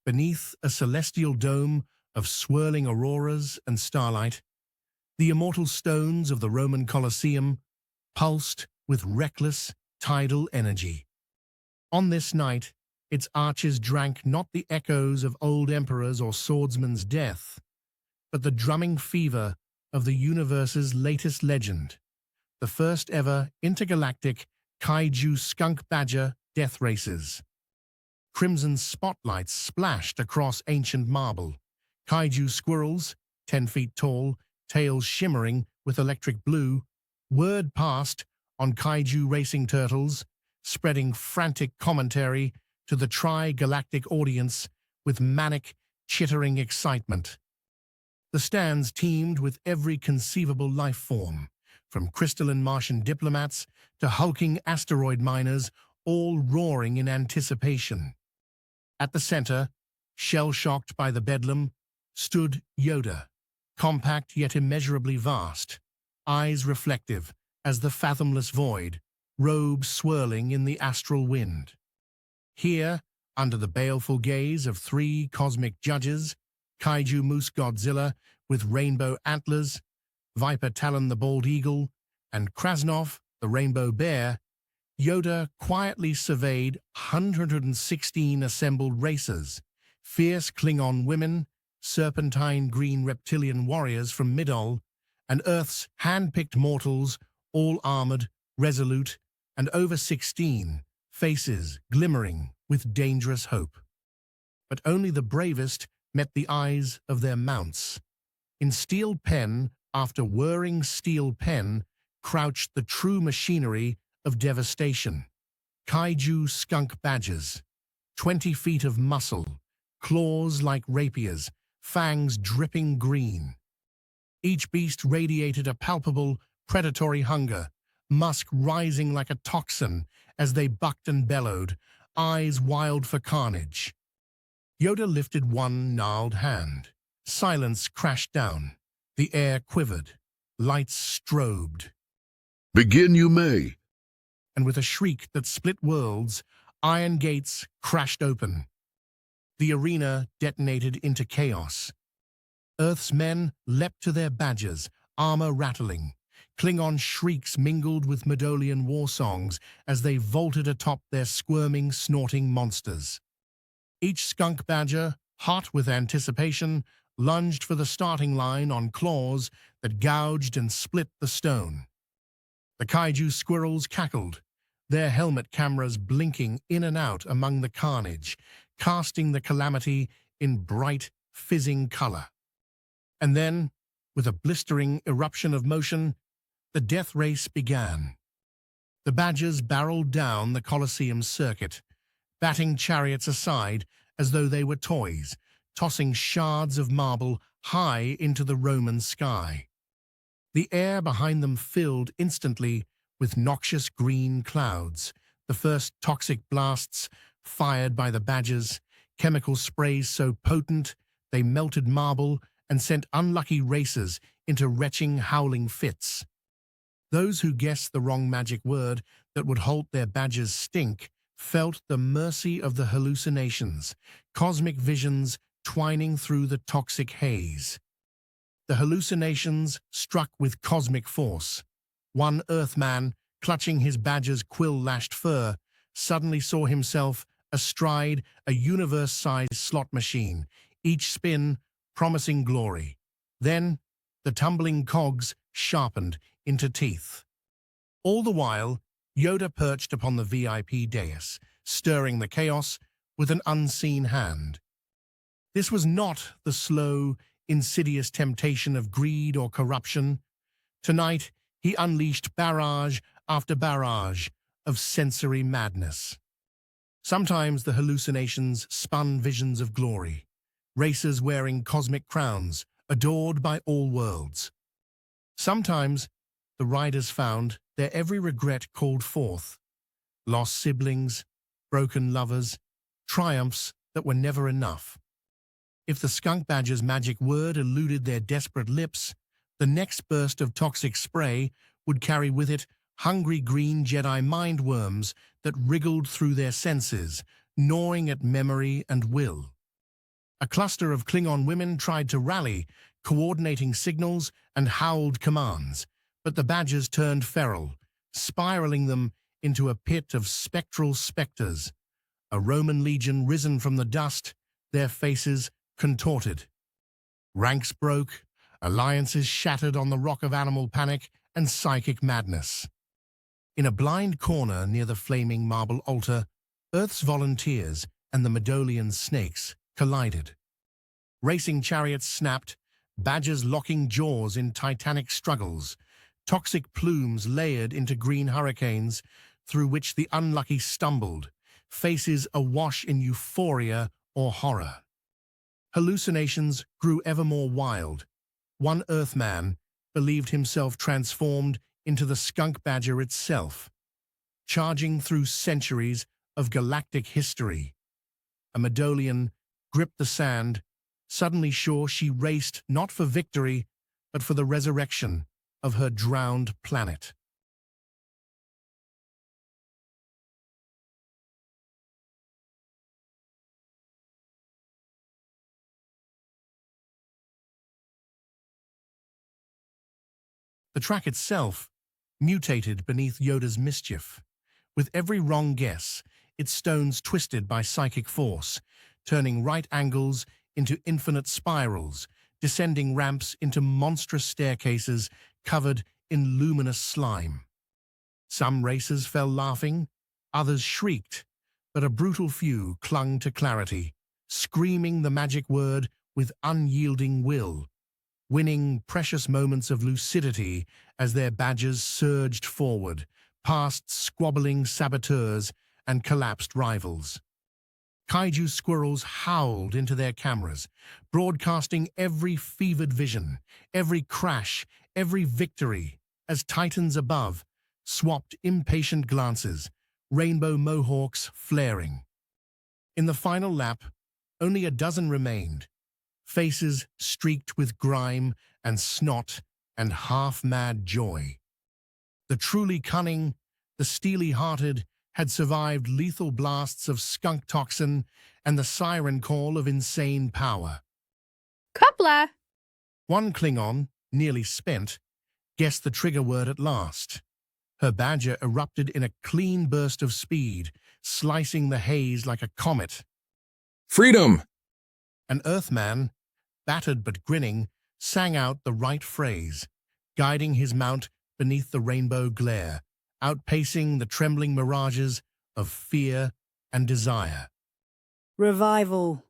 Beneath a celestial dome of swirling auroras and starlight, the immortal stones of the Roman Colosseum pulsed with reckless tidal energy. On this night, its arches drank not the echoes of old emperors or swordsmen's death, but the drumming fever of the universe's latest legend, the first ever intergalactic Kaiju skunk badger death races. Crimson spotlights splashed across ancient marble. Kaiju squirrels, 10 feet tall, tails shimmering with electric blue, word passed on kaiju racing turtles, spreading frantic commentary to the tri-galactic audience with manic, chittering excitement. The stands teemed with every conceivable life form, from crystalline Martian diplomats to hulking asteroid miners, all roaring in anticipation. At the center, shell-shocked by the bedlam, stood Yoda, compact yet immeasurably vast, eyes reflective as the fathomless void, robes swirling in the astral wind. Here, under the baleful gaze of 3 cosmic judges, Kaiju Moose Godzilla with rainbow antlers, Viper Talon the bald eagle, and Krasnov the rainbow bear, Yoda quietly surveyed 116 assembled racers, fierce Klingon women, serpentine green reptilian warriors from Midol, and Earth's hand-picked mortals, all armored, resolute, and over 16, faces glimmering with dangerous hope. But only the bravest met the eyes of their mounts. In steel pen after whirring steel pen crouched the true machinery of devastation. Kaiju skunk badgers, 20 feet of muscle, claws like rapiers, fangs dripping green. Each beast radiated a palpable, predatory hunger, musk rising like a toxin as they bucked and bellowed, eyes wild for carnage. Yoda lifted one gnarled hand. Silence crashed down. The air quivered. Lights strobed. Begin you may. And with a shriek that split worlds, iron gates crashed open. The arena detonated into chaos. Earth's men leapt to their badges, armor rattling. Klingon shrieks mingled with Medolian war songs as they vaulted atop their squirming, snorting monsters. Each skunk badger, hot with anticipation, lunged for the starting line on claws that gouged and split the stone. The kaiju squirrels cackled, their helmet cameras blinking in and out among the carnage, casting the calamity in bright, fizzing color. And then, with a blistering eruption of motion, the death race began. The badgers barreled down the Colosseum circuit, batting chariots aside as though they were toys, tossing shards of marble high into the Roman sky. The air behind them filled instantly with noxious green clouds, the first toxic blasts fired by the badgers, chemical sprays so potent they melted marble and sent unlucky racers into retching, howling fits. Those who guessed the wrong magic word that would halt their badgers' stink felt the mercy of the hallucinations, cosmic visions twining through the toxic haze. The hallucinations struck with cosmic force. One Earthman, clutching his badger's quill-lashed fur, suddenly saw himself astride a universe-sized slot machine, each spin promising glory. Then, the tumbling cogs sharpened into teeth. All the while, Yoda perched upon the VIP dais, stirring the chaos with an unseen hand. This was not the slow, insidious temptation of greed or corruption. Tonight, he unleashed barrage after barrage of sensory madness. Sometimes the hallucinations spun visions of glory, racers wearing cosmic crowns, adored by all worlds. Sometimes the riders found their every regret called forth, lost siblings, broken lovers, triumphs that were never enough. If the skunk badger's magic word eluded their desperate lips, the next burst of toxic spray would carry with it hungry green Jedi mind worms that wriggled through their senses, gnawing at memory and will. A cluster of Klingon women tried to rally, coordinating signals and howled commands, but the badgers turned feral, spiraling them into a pit of spectral specters. A Roman legion risen from the dust, their faces contorted. Ranks broke, alliances shattered on the rock of animal panic and psychic madness. In a blind corner near the flaming marble altar, Earth's volunteers and the Medolian snakes collided. Racing chariots snapped, badgers locking jaws in titanic struggles, toxic plumes layered into green hurricanes through which the unlucky stumbled, faces awash in euphoria or horror. Hallucinations grew ever more wild. One Earthman believed himself transformed into the skunk badger itself, charging through centuries of galactic history. A Medolian gripped the sand, suddenly sure she raced not for victory, but for the resurrection of her drowned planet. The track itself mutated beneath Yoda's mischief. With every wrong guess, its stones twisted by psychic force, turning right angles into infinite spirals, descending ramps into monstrous staircases covered in luminous slime. Some racers fell laughing, others shrieked, but a brutal few clung to clarity, screaming the magic word with unyielding will, winning precious moments of lucidity as their badgers surged forward, past squabbling saboteurs and collapsed rivals. Kaiju squirrels howled into their cameras, broadcasting every fevered vision, every crash, every victory, as titans above swapped impatient glances, rainbow mohawks flaring. In the final lap, only a dozen remained, faces streaked with grime and snot and half-mad joy. The truly cunning, the steely-hearted, had survived lethal blasts of skunk toxin and the siren call of insane power. Coupler! One Klingon, nearly spent, guessed the trigger word at last. Her badger erupted in a clean burst of speed, slicing the haze like a comet. Freedom! An Earthman, battered but grinning, sang out the right phrase, guiding his mount beneath the rainbow glare, outpacing the trembling mirages of fear and desire. Revival.